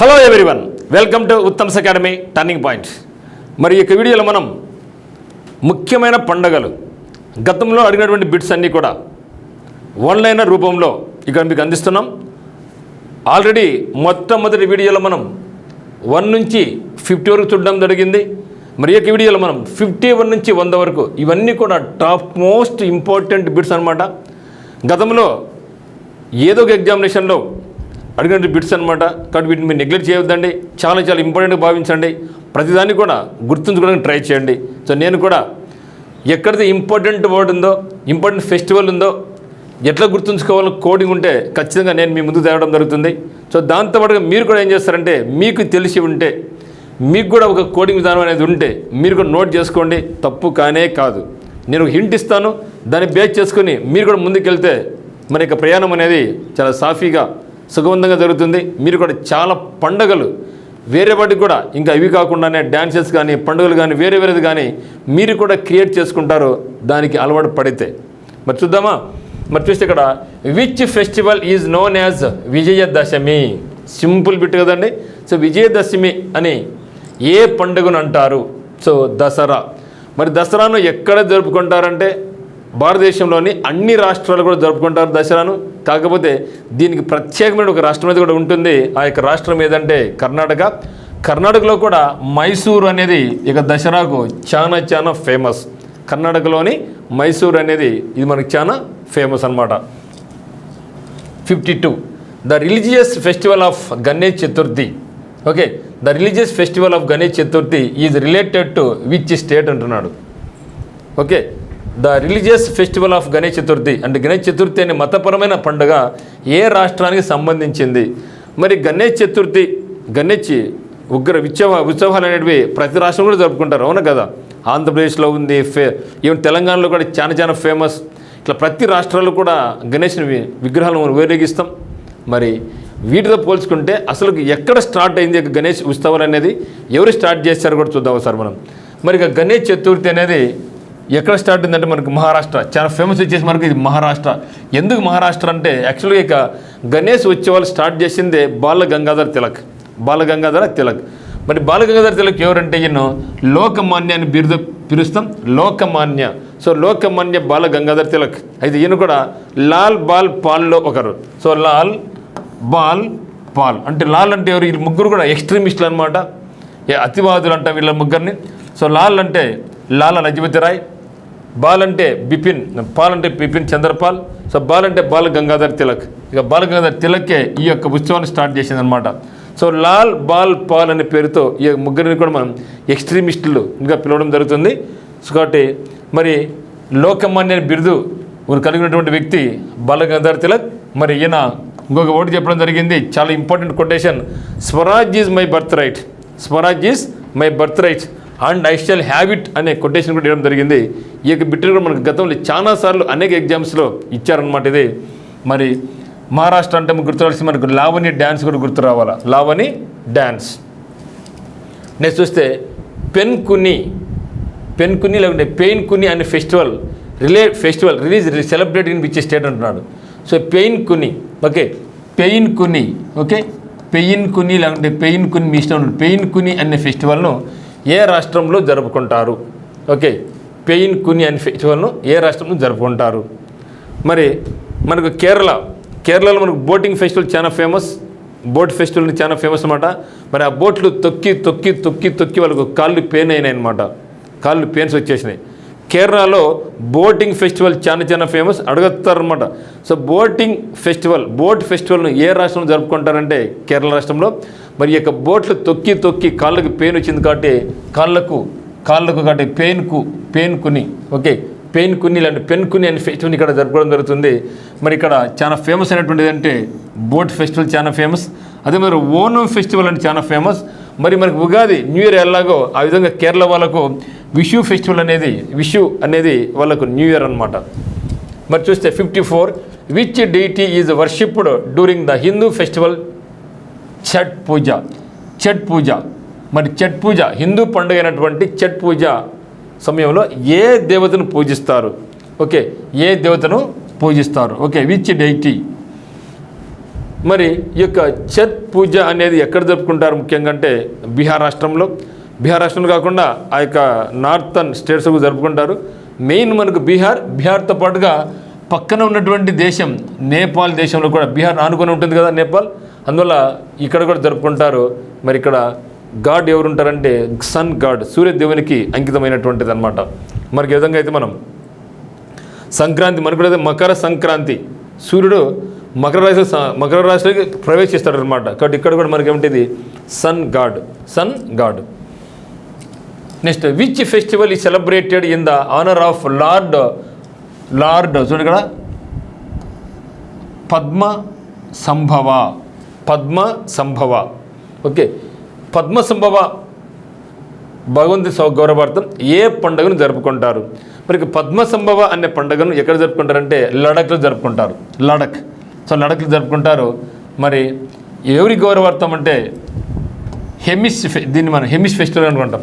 Hello everyone, welcome to Uttam's academy turning point. మరి ఈ వీడియోలో మనం ముఖ్యమైన పండుగలు గతంలో అడిగినటువంటి బిట్స్ అన్నీ కూడా ఆన్లైన్ రూపంలో ఇక్కడ మీకు అందిస్తున్నాం. ఆల్రెడీ మొట్టమొదటి వీడియోలో మనం 1 నుంచి 50 వరకు చూడడం జరిగింది. మరి ఈ వీడియోలో మనం 51 నుంచి 100 వరకు ఇవన్నీ కూడా టాప్ మోస్ట్ ఇంపార్టెంట్ బిట్స్ అనమాట. గతంలో ఏదో ఒక ఎగ్జామినేషన్లో అడిగిన బిట్స్ అనమాట. కాబట్టి వీటిని మీరు నెగ్లెక్ట్ చేయొద్దండి, చాలా చాలా ఇంపార్టెంట్గా భావించండి. ప్రతిదాన్ని కూడా గుర్తుంచుకోవడానికి ట్రై చేయండి. సో నేను కూడా ఎక్కడైతే ఇంపార్టెంట్ వర్డ్ ఉందో, ఇంపార్టెంట్ ఫెస్టివల్ ఉందో, ఎట్లా గుర్తుంచుకోవాలో కోడింగ్ ఉంటే ఖచ్చితంగా నేను మీ ముందు తేవడం జరుగుతుంది. సో దాంతోపాటుగా మీరు కూడా ఏం చేస్తారంటే, మీకు తెలిసి ఉంటే, మీకు కూడా ఒక కోడింగ్ విధానం అనేది ఉంటే మీరు కూడా నోట్ చేసుకోండి. తప్పు కానే కాదు. నేను హింట్ ఇస్తాను, దాన్ని బేస్ చేసుకుని మీరు కూడా ముందుకెళ్తే మన యొక్క ప్రయాణం అనేది చాలా సాఫీగా సుగవంతంగా జరుగుతుంది. మీరు కూడా చాలా పండుగలు వేరే వాటికి కూడా ఇంకా ఇవి కాకుండానే డ్యాన్సెస్ కానీ పండుగలు కానీ వేరేది కానీ మీరు కూడా క్రియేట్ చేసుకుంటారు దానికి అలవాటు పడితే. మరి చూద్దామా? మరి చూస్తే ఇక్కడ which festival is known as Vijayadashami. Simple bit కదండి. సో విజయదశమి అని ఏ పండుగను అంటారు? సో దసరా. మరి దసరాను ఎక్కడ జరుపుకుంటారంటే భారతదేశంలోని అన్ని రాష్ట్రాలు కూడా జరుపుకుంటారు దసరాను. కాకపోతే దీనికి ప్రత్యేకమైన ఒక రాష్ట్రం అనేది కూడా ఉంటుంది. ఆ యొక్క రాష్ట్రం ఏదంటే కర్ణాటక. కర్ణాటకలో కూడా మైసూరు అనేది ఇక దసరాకు చాలా చాలా ఫేమస్. కర్ణాటకలోని మైసూరు అనేది ఇది మనకి చాలా ఫేమస్ అనమాట. 52 the religious festival of Ganesh Chaturthi. Okay, the religious festival of Ganesh Chaturthi is related to which state అంటున్నాడు. Okay, the religious festival of Ganesh Chaturthi అంటే గణేష్ చతుర్థి అనే మతపరమైన పండుగ ఏ రాష్ట్రానికి సంబంధించింది? మరి గణేష్ చతుర్థి, గణేష్ ఉత్సవాలు అనేటివి ప్రతి రాష్ట్రం కూడా జరుపుకుంటారు, అవునా కదా? ఆంధ్రప్రదేశ్లో ఉంది, ఈవెన్ తెలంగాణలో కూడా చాలా చాలా ఫేమస్. ఇట్లా ప్రతి రాష్ట్రాల్లో కూడా గణేష్ విగ్రహాలను మనం ఊరేగిస్తాం. మరి వీటితో పోల్చుకుంటే అసలు ఎక్కడ స్టార్ట్ అయింది గణేష్ ఉత్సవాలు అనేది, ఎవరు స్టార్ట్ చేశారు కూడా చూద్దాం సార్ మనం. మరి ఇక గణేష్ చతుర్థి అనేది ఎక్కడ స్టార్ట్ అయిందంటే మనకు మహారాష్ట్ర. చాలా ఫేమస్ వచ్చేసి మనకు ఇది మహారాష్ట్ర. ఎందుకు మహారాష్ట్ర అంటే యాక్చువల్గా ఇక గణేష్ ఉత్సవాలు స్టార్ట్ చేసిందే బాలగంగాధర తిలక్. మరి బాలగంగాధర తిలక్ ఎవరంటే ఈయన లోకమాన్య అని బిరుదు పిలుస్తాం, లోకమాన్య. సో లోకమాన్య బాలగంగాధర తిలక్. అయితే ఈయన కూడా లాల్ బాల్ పాల్లో ఒకరు. సో లాల్ బాల్ పాల్ అంటే లాల్ అంటే ఎవరు? వీళ్ళు ముగ్గురు కూడా ఎక్స్ట్రీమిస్టులు అనమాట, అతివాదులు అంట వీళ్ళ ముగ్గురిని. సో లాల్ అంటే లాలా లజపతి రాయ్, బాల్ అంటే బిపిన్, పాల్ అంటే బిపిన్ చంద్రపాల్. సో బాల్ అంటే బాల గంగాధర్ తిలక్. ఇక బాల గంగాధర్ తిలక్కే ఈ యొక్క ఉత్సవాన్ని స్టార్ట్ చేసిందనమాట. సో లాల్ బాల్ పాల్ అనే పేరుతో ఈ ముగ్గురిని కూడా మనం ఎక్స్ట్రీమిస్టులు ఇంకా పిలవడం జరుగుతుంది. సో కాబట్టి మరి లోకమాన్య బిరుదు కలిగినటువంటి వ్యక్తి బాల గంగాధర్ తిలక్. మరి ఈయన ఇంకొక ఓటు చెప్పడం జరిగింది, చాలా important quotation, Swaraj is my birth right, Swaraj is my birth right and I shall have it అనే కొటేషన్ కూడా ఇవ్వడం జరిగింది. ఈ యొక్క బిట్టు కూడా మనకు గతంలో చాలాసార్లు అనేక ఎగ్జామ్స్లో ఇచ్చారనమాట. ఇది మరి మహారాష్ట్ర అంటే గుర్తురాల్సి మనకు లావణి డ్యాన్స్ కూడా గుర్తు రావాలా, లావణి డ్యాన్స్. నెక్స్ట్ చూస్తే పెన్కుని లేకుంటే పెయిన్ కుని అనే festival release celebrate in which state అంటున్నాడు. So Painkuni, okay Painkuni, okay Painkuni లేకుంటే పెయిన్ కుని మీ ఇష్టం. పెయిన్ కుని అనే ఫెస్టివల్ను ఏ రాష్ట్రంలో జరుపుకుంటారు? ఓకే, పెయిన్ కుని అనే ఫెస్టివల్ను ఏ రాష్ట్రంలో జరుపుకుంటారు? మరి మనకు కేరళలో మనకు బోటింగ్ ఫెస్టివల్ చాలా ఫేమస్, బోట్ ఫెస్టివల్ చాలా ఫేమస్ అనమాట. మరి ఆ బోట్లు తొక్కి వాళ్ళకు కాళ్ళు పెయిన్ అయినాయి అనమాట, కాళ్ళు పెయిన్స్ వచ్చేసినాయి. కేరళలో బోటింగ్ ఫెస్టివల్ చాలా ఫేమస్, అడుగుతారనమాట. సో బోట్ ఫెస్టివల్ను ఏ రాష్ట్రంలో జరుపుకుంటారంటే కేరళ రాష్ట్రంలో. మరి ఈ యొక్క బోట్లు తొక్కి కాళ్ళకు పెయిన్ వచ్చింది కాబట్టి కాళ్ళకు కాబట్టి పెయిన్ కుని, ఓకే పెయిన్ కుని లాంటి పెన్ కుని అనే ఫెస్టివల్ ఇక్కడ జరుపుకోవడం జరుగుతుంది. మరి ఇక్కడ చాలా ఫేమస్ అయినటువంటిది అంటే బోట్ ఫెస్టివల్ చాలా ఫేమస్. అదే మరి ఓనం ఫెస్టివల్ అంటే చాలా ఫేమస్. మరి మనకు ఉగాది న్యూ ఇయర్ ఎలాగో ఆ విధంగా కేరళ వాళ్ళకు విషు ఫెస్టివల్ అనేది వాళ్ళకు న్యూ ఇయర్ అనమాట. మరి చూస్తే 54 which deity is worshipped during the Hindu festival Chhath Puja. మరి ఛట్ పూజ హిందూ పండుగ అయినటువంటి ఛట్ పూజ సమయంలో ఏ దేవతను పూజిస్తారు? ఓకే, ఏ దేవతను పూజిస్తారు? ఓకే, విచ్ డెయిటీ మరి ఈ యొక్క ఛత్ పూజ అనేది ఎక్కడ జరుపుకుంటారు ముఖ్యంగా అంటే బీహార్ రాష్ట్రంలో కాకుండా ఆ యొక్క నార్థన్ స్టేట్స్ జరుపుకుంటారు. మెయిన్ మనకు బీహార్తో పాటుగా పక్కన ఉన్నటువంటి దేశం నేపాల్ దేశంలో కూడా బీహార్ ఆనుకొని ఉంటుంది కదా నేపాల్, అందువల్ల ఇక్కడ కూడా జరుపుకుంటారు. మరి ఇక్కడ గాడ్ ఎవరు ఉంటారంటే సన్ గాడ్, సూర్యదేవునికి అంకితమైనటువంటిది అనమాట. మనకి ఏ విధంగా అయితే మనం సంక్రాంతి మనకు కూడా మకర సంక్రాంతి, సూర్యుడు మకర రాశిలోకి ప్రవేశిస్తాడు అనమాట. కాబట్టి ఇక్కడ కూడా మనకి ఏమిటిది sun god. Next which festival is celebrated in the honour of lord చూడండి ఇక్కడ పద్మ సంభవ. ఓకే, పద్మ సంభవ భగవంతుని గౌరవార్థం ఏ పండుగను జరుపుకుంటారు? మరి పద్మ సంభవ అనే పండుగను ఎక్కడ జరుపుకుంటారంటే లడఖ్లో జరుపుకుంటారు. లడఖ్లో జరుపుకుంటారు. మరి ఎవరి గౌరవార్థం అంటే దీన్ని మనం హెమిస్ ఫెస్టివల్ అనుకుంటాం.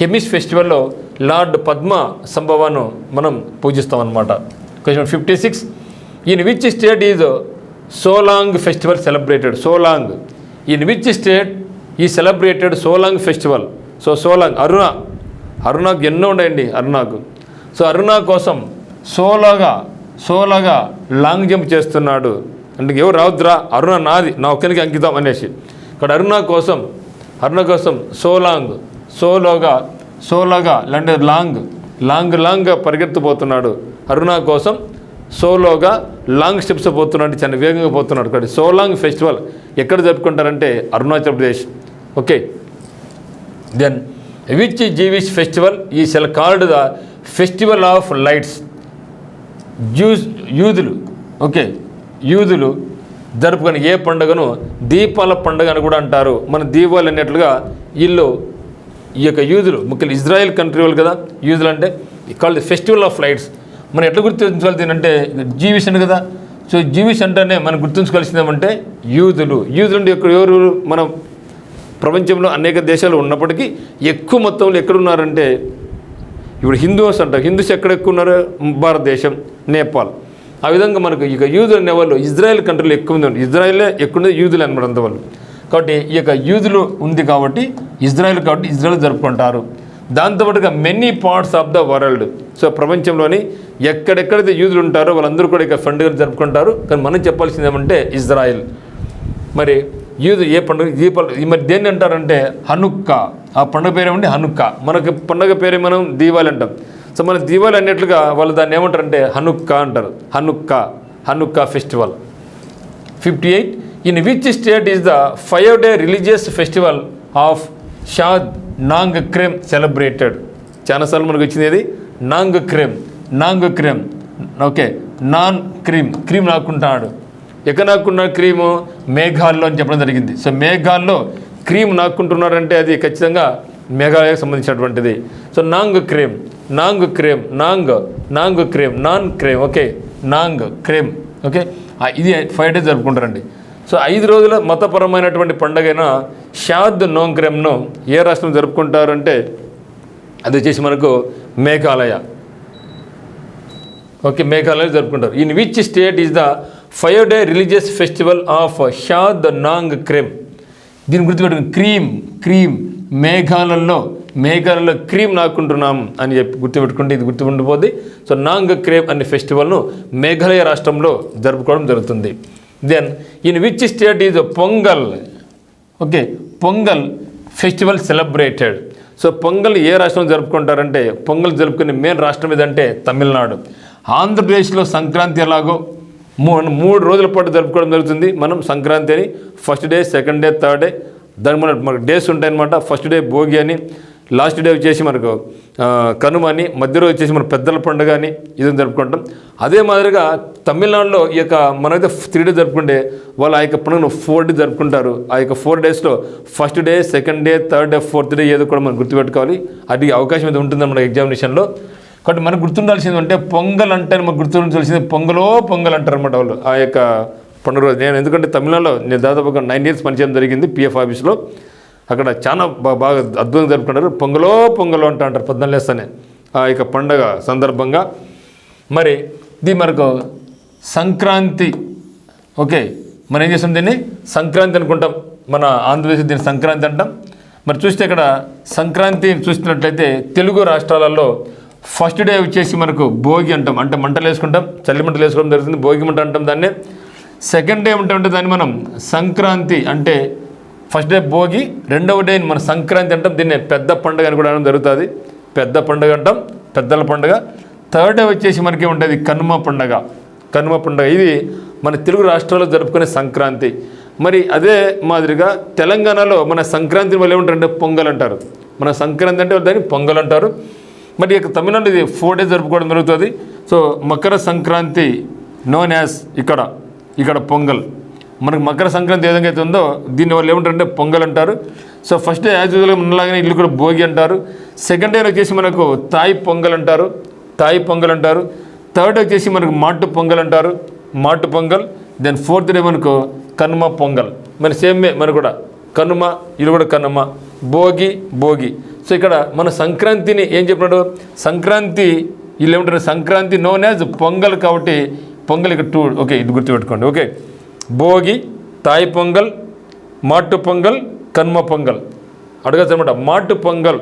హెమిస్ ఫెస్టివల్లో లార్డ్ పద్మ సంభవను మనం పూజిస్తాం అనమాట. Question 56, in which state is Solang festival celebrated? In which state is celebrated Solang festival? Solang అరుణాకు ఎన్నో ఉన్నాయండి అరుణాకు. అరుణా కోసం సోలాగా లాంగ్ జంప్ చేస్తున్నాడు అంటే ఎవరు రావద్దురా, అరుణ నాది, నా ఒక్కరికి అంకితం అనేసి. ఇక్కడ అరుణ కోసం సోలోగా అంటే లాంగ్ పరిగెత్తిపోతున్నాడు. అరుణ కోసం సోలోగా లాంగ్ స్టెప్స్ పోతున్నాడు, చాలా వేగంగా పోతున్నాడు. ఇక్కడ సోలాంగ్ ఫెస్టివల్ ఎక్కడ జరుపుకుంటారంటే Arunachal Pradesh. Okay, then which Jewish festival is called the festival of lights? యూదులు జరుపుకునే ఏ పండుగను దీపాల పండుగ అని కూడా అంటారు. మన దీపాలు అన్నట్లుగా వీళ్ళు ఈ యొక్క యూదులు ముఖ్యంగా ఇజ్రాయెల్ కంట్రీ వాళ్ళు కదా యూదులు అంటే కాల్డ్ ఫెస్టివల్ ఆఫ్ లైట్స్. మనం ఎట్లా గుర్తించాలి అంటే జీవిష్ అని కదా. జీవిష్ అంటేనే మనం గుర్తుంచుకోవాల్సింది ఏమంటే యూదులు అంటే ఎవరు మనం ప్రపంచంలో అనేక దేశాలు ఉన్నప్పటికీ ఎక్కువ మొత్తంలో ఎక్కడున్నారంటే ఇప్పుడు హిందూస్ అంటారు. హిందూస్ ఎక్కడ ఎక్కువ ఉన్నారు? భారతదేశం, నేపాల్. ఆ విధంగా మనకు ఇక యూదులు అనేవాళ్ళు ఇజ్రాయెల్ కంట్రీలో ఎక్కువ ఉంది. ఇజ్రాయెలే ఎక్కువ ఉంది, యూదులు అనమాట అంతవాళ్ళు. కాబట్టి ఈ యొక్క యూదులు ఉంది కాబట్టి ఇజ్రాయెల్ జరుపుకుంటారు. దాంతోపాటుగా many parts of the world. ప్రపంచంలోని ఎక్కడెక్కడైతే యూదులు ఉంటారో వాళ్ళందరూ కూడా ఇక పండుగలు జరుపుకుంటారు. కానీ మనం చెప్పాల్సింది ఏమంటే ఇజ్రాయెల్. మరి యూదు ఏ పండుగ దీపాలు మరి దేన్ని అంటారంటే హనుక్కా. ఆ పండుగ పేరు ఏమంటే హనుక్కా. మనకి పండుగ పేరే మనం దీవాలి అంటాం. మన దీవాలి అన్నట్లుగా వాళ్ళు దాన్ని ఏమంటారంటే హనుక్కా అంటారు. Hanukkah festival. 58, in which state is the 5-day religious festival of Shad Nongkrem celebrated? చాలాసార్లు మనకు వచ్చింది ఏది నాంగ్ క్రేమ్. ఓకే, క్రీమ్ నాకుంటున్నాడు. ఎక్కడ నాకున్నాడు క్రీము? మేఘాల్లో అని చెప్పడం జరిగింది. మేఘాల్లో క్రీమ్ నాకుంటున్నారంటే అది ఖచ్చితంగా మేఘాలయకు సంబంధించినటువంటిది. Wrong Kiran. Okay, wrong Kiran. Okay, ఇది 5 days జరుపుకుంటారండి. 5 రోజుల మతపరమైనటువంటి పండుగైన షాద్ నోంగ్రెమ్ను ఏ రాష్ట్రం జరుపుకుంటారంటే అది వచ్చేసి మనకు మేఘాలయ. ఓకే, మేఘాలయ జరుపుకుంటారు. In which state is the 5-day religious festival of Shad wrong Kiran? దీని గుర్తుపెట్టుకుని క్రీమ్ మేఘాలలో క్రీమ్ నాకుంటున్నాం అని చెప్పి గుర్తుపెట్టుకుంటే ఇది గుర్తుకుండిపోద్ది. నాంగ్ క్రేమ్ అనే ఫెస్టివల్ను మేఘాలయ రాష్ట్రంలో జరుపుకోవడం జరుగుతుంది. Then in which state is Pongal? Okay, Pongal festival celebrated. Pongal ఏ రాష్ట్రంలో జరుపుకుంటారంటే పొంగల్ జరుపుకునే మెయిన్ రాష్ట్రం ఏదంటే తమిళనాడు. ఆంధ్రప్రదేశ్లో సంక్రాంతి ఎలాగో 3 రోజుల పాటు జరుపుకోవడం జరుగుతుంది. మనం సంక్రాంతి అని first day, second day, third day దానికి మనకు డేస్ ఉంటాయన్నమాట. ఫస్ట్ డే భోగి అని, లాస్ట్ డే వచ్చేసి మనకు కనుమ అని, మధ్య రోజు వచ్చేసి మన పెద్దల పండుగ అని ఇది జరుపుకుంటాం. అదే మాదిరిగా తమిళనాడులో ఈ యొక్క మనమైతే 3 days జరుపుకుంటే వాళ్ళు ఆ యొక్క పండుగను 4 days జరుపుకుంటారు. ఆ యొక్క 4 daysలో first day, second day, third day, fourth day ఏదో కూడా మనం గుర్తుపెట్టుకోవాలి. అది అవకాశం అయితే ఉంటుంది మన ఎగ్జామినేషన్లో. కాబట్టి మనకు గుర్తుండాల్సింది అంటే పొంగల్ అంటే మనకు గుర్తుండాల్సింది పొంగల్ అంటారు అనమాట వాళ్ళు ఆ యొక్క పండుగ రోజు. నేను ఎందుకంటే తమిళనాడులో నేను దాదాపుగా 9 years పనిచేయడం జరిగింది పిఎఫ్ ఆఫీస్లో. అక్కడ చాలా బాగా అద్భుతంగా జరుపుకుంటారు. పొంగలో అంటారు 14 ఆ యొక్క పండగ సందర్భంగా. మరి ఇది మనకు సంక్రాంతి. ఓకే, మనం ఏం చేస్తాం దీన్ని సంక్రాంతి అనుకుంటాం, మన ఆంధ్రప్రదేశ్ దీన్ని సంక్రాంతి అంటాం. మరి చూస్తే ఇక్కడ సంక్రాంతి చూస్తున్నట్లయితే తెలుగు రాష్ట్రాలలో ఫస్ట్ డే వచ్చేసి మనకు భోగి అంటాం, అంటే మంటలు వేసుకుంటాం, చల్లి మంటలు వేసుకోవడం జరుగుతుంది, భోగి మంట అంటాం దాన్ని. సెకండ్ డే ఏమంటామంటే దాన్ని మనం సంక్రాంతి, అంటే ఫస్ట్ డే భోగి, రెండవ డే మన సంక్రాంతి అంటాం. దీన్ని పెద్ద పండుగ అని కూడా అనడం జరుగుతుంది, పెద్ద పండుగ అంటాం, పెద్దల పండుగ. థర్డ్ డే వచ్చేసి మనకి ఉంటుంది కనుమ పండుగ. కనుమ పండుగ ఇది మన తెలుగు రాష్ట్రాల్లో జరుపుకునే సంక్రాంతి. మరి అదే మాదిరిగా తెలంగాణలో మన సంక్రాంతి వాళ్ళు ఏమంటారంటే పొంగల్ అంటారు. మన సంక్రాంతి అంటే దాన్ని పొంగల్ అంటారు. మరి ఇక తమిళనాడు ఇది 4 days జరుపుకోవడం జరుగుతుంది. So Makar Sankranti known as ఇక్కడ పొంగల్. మనకు మకర సంక్రాంతి ఏ విధంగా అయితే ఉందో దీన్ని వాళ్ళు ఏమంటారంటే పొంగల్ అంటారు. సో ఫస్ట్ డే యాజ్ యూజువల్గా మనలాగానే ఇల్లు కూడా భోగి అంటారు. సెకండ్ డే వచ్చేసి మనకు తాయి పొంగల్ అంటారు. థర్డ్ వచ్చేసి మనకు మాటు పొంగల్ అంటారు, మాటు పొంగల్. దెన్ ఫోర్త్ డే మనకు కనుమ పొంగల్. మరి సేమ్ మనకు కూడా కనుమ, ఇది కూడా కనుమ, భోగి. సో ఇక్కడ మన సంక్రాంతిని ఏం చెప్పినాడు, సంక్రాంతి వీళ్ళు ఏమంటారు, సంక్రాంతి నోన్ యాజ్ పొంగల్. కాబట్టి పొంగల్ ఇక్కడ 2. ఓకే, ఇది గుర్తుపెట్టుకోండి. ఓకే, భోగి, తాయి పొంగల్, మాటు పొంగల్, కనుమ పొంగల్. అడగచ్చు అనమాట, మాటు పొంగల్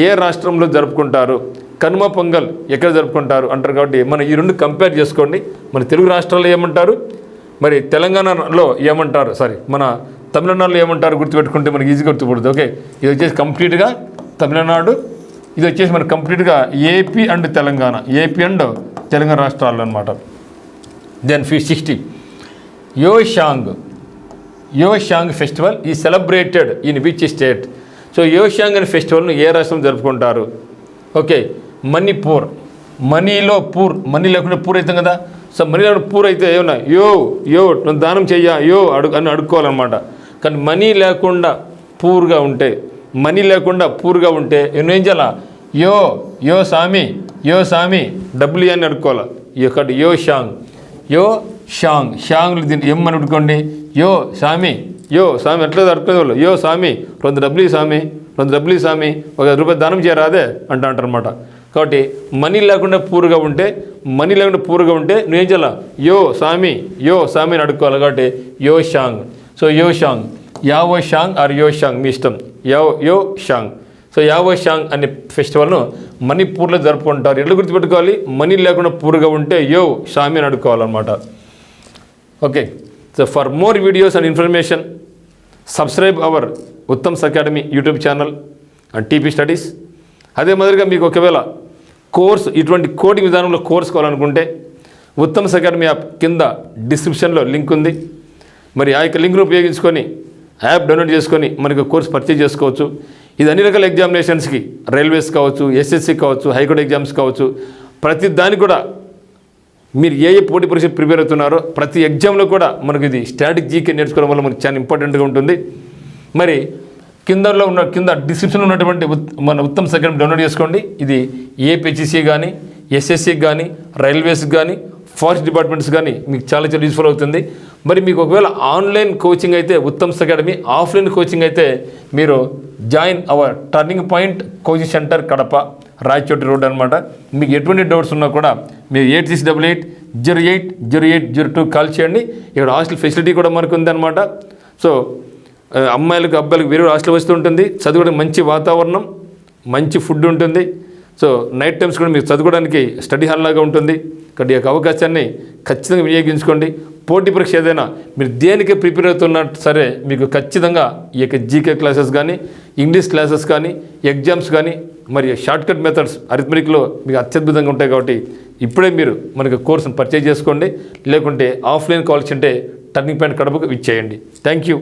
ఏ రాష్ట్రంలో జరుపుకుంటారు, కనుమ పొంగల్ ఎక్కడ జరుపుకుంటారు అంటారు. కాబట్టి మనం ఈ రెండు కంపేర్ చేసుకోండి. మన తెలుగు రాష్ట్రాల్లో ఏమంటారు, మరి తెలంగాణలో ఏమంటారు, మన తమిళనాడులో ఏమంటారు గుర్తుపెట్టుకుంటే మనకి ఈజీగా గుర్తుపడుతుంది. ఓకే, ఇది వచ్చేసి కంప్లీట్గా తమిళనాడు, ఇది వచ్చేసి మనకు కంప్లీట్గా ఏపీ అండ్ తెలంగాణ రాష్ట్రాలు అనమాట. Then 60 Yaoshang festival is celebrated in which state. So Yaoshang అనే ఫెస్టివల్ను ఏ రాష్ట్రం జరుపుకుంటారు. ఓకే, మణిపూర్. మనీలో పూర్, మనీ లేకుండా పూర్ అవుతాం కదా. సో మనీ లేకుండా పూర్ అయితే ఏమన్నా యో దానం చెయ్యా అని అడుక్కోవాలన్నమాట. కానీ మనీ లేకుండా పూర్గా ఉంటే ఏం చేయాలా, యో సామి డబ్బులు అని అడుక్కోవాలి. ఇక్కడ షాంగ్ దీన్ని ఏమని అడుక్కోండి, యో సామి ఎట్లా అడుక్కునే వాళ్ళు, యో సామి 2 డబ్బులు సామి 2 డబ్బులు సామి, 1 రూపాయి దానం చేయరాదే అంటారనమాట. కాబట్టి మనీ లేకుండా పూర్గా ఉంటే నువ్వేం చేయాలా, యో సామి అని అడుక్కోవాలి. కాబట్టి యోషాంగ్. సో యోషాంగ్, యావోషాంగ్ ఆర్ యోషాంగ్ మీ ఇష్టం, యోషాంగ్. సో యావోషాంగ్ అనే ఫెస్టివల్ను మణిపూర్లో జరుపుకుంటారు. ఎట్లా గుర్తుపెట్టుకోవాలి, మనీ లేకుండా పూర్గా ఉంటే యో సామి అని అడుక్కోవాలన్నమాట. Okay, so for more videos and information subscribe our Uttam's academy YouTube channel and TP studies. అదే మాదిరిగా మీకు ఒకవేళ ఇటువంటి కోడింగ్ విధానంలో కోర్స్ కావాలనుకుంటే ఉత్తమ్స్ అకాడమీ యాప్ కింద డిస్క్రిప్షన్లో లింక్ ఉంది. మరి ఆ యొక్క లింక్ను ఉపయోగించుకొని యాప్ డౌన్లోడ్ చేసుకొని మనకు కోర్స్ పర్చేజ్ చేసుకోవచ్చు. ఇది అన్ని రకాల ఎగ్జామినేషన్స్కి, రైల్వేస్ కావచ్చు, ఎస్ఎస్సి కావచ్చు, హైకోర్టు ఎగ్జామ్స్ కావచ్చు, ప్రతి దానికి కూడా మీరు ఏ పోటీ పరీక్ష ప్రిపేర్ అవుతున్నారో ప్రతి ఎగ్జామ్లో కూడా మనకు ఇది స్టాటిక్ జీకే నేర్చుకోవడం వల్ల మనకు చాలా ఇంపార్టెంట్గా ఉంటుంది. మరి కింద డిస్క్రిప్షన్లో ఉన్నటువంటి మన ఉత్తమ్స్ అకాడమీ డౌన్లోడ్ చేసుకోండి. ఇది ఏపీహెచ్సి కానీ, ఎస్ఎస్సికి కానీ, రైల్వేస్కి కానీ, ఫారెస్ట్ డిపార్ట్మెంట్స్ కానీ మీకు చాలా యూస్ఫుల్ అవుతుంది. మరి మీకు ఒకవేళ ఆన్లైన్ కోచింగ్ అయితే ఉత్తమ్స్ అకాడమీ, ఆఫ్లైన్ కోచింగ్ అయితే మీరు join hour turning point coaching centre Kadapa, Rayachoti road అనమాట. మీకు ఎటువంటి డౌట్స్ ఉన్నా కూడా మీరు 8688080802 కాల్ చేయండి. ఇక్కడ హాస్టల్ ఫెసిలిటీ కూడా మనకు ఉందన్నమాట. సో అమ్మాయిలకు అబ్బాయిలకు వేరే హాస్టల్ వస్తూ ఉంటుంది, చదువుకోవడానికి మంచి వాతావరణం, మంచి ఫుడ్ ఉంటుంది. సో నైట్ టైమ్స్ కూడా మీకు చదువుకోవడానికి స్టడీ హాల్ లాగా ఉంటుంది. కాబట్టి ఈ యొక్క అవకాశాన్ని ఖచ్చితంగా వినియోగించుకోండి. పోటీ పరీక్ష ఏదైనా మీరు దేనికి ప్రిపేర్ అవుతున్నా సరే మీకు ఖచ్చితంగా ఈ యొక్క జీకే క్లాసెస్ కానీ, ఇంగ్లీష్ క్లాసెస్ కానీ, ఎగ్జామ్స్ కానీ, మరి షార్ట్కట్ మెథడ్స్ అరిథమెటిక్లో మీకు అత్యద్భుతంగా ఉంటాయి. కాబట్టి ఇప్పుడే మీరు మనకు కోర్సును పర్చేజ్ చేసుకోండి. లేకుంటే ఆఫ్లైన్ కావాల్సి ఉంటే టర్నింగ్ పాయింట్ కడపకు ఇచ్చేయండి. Thank you.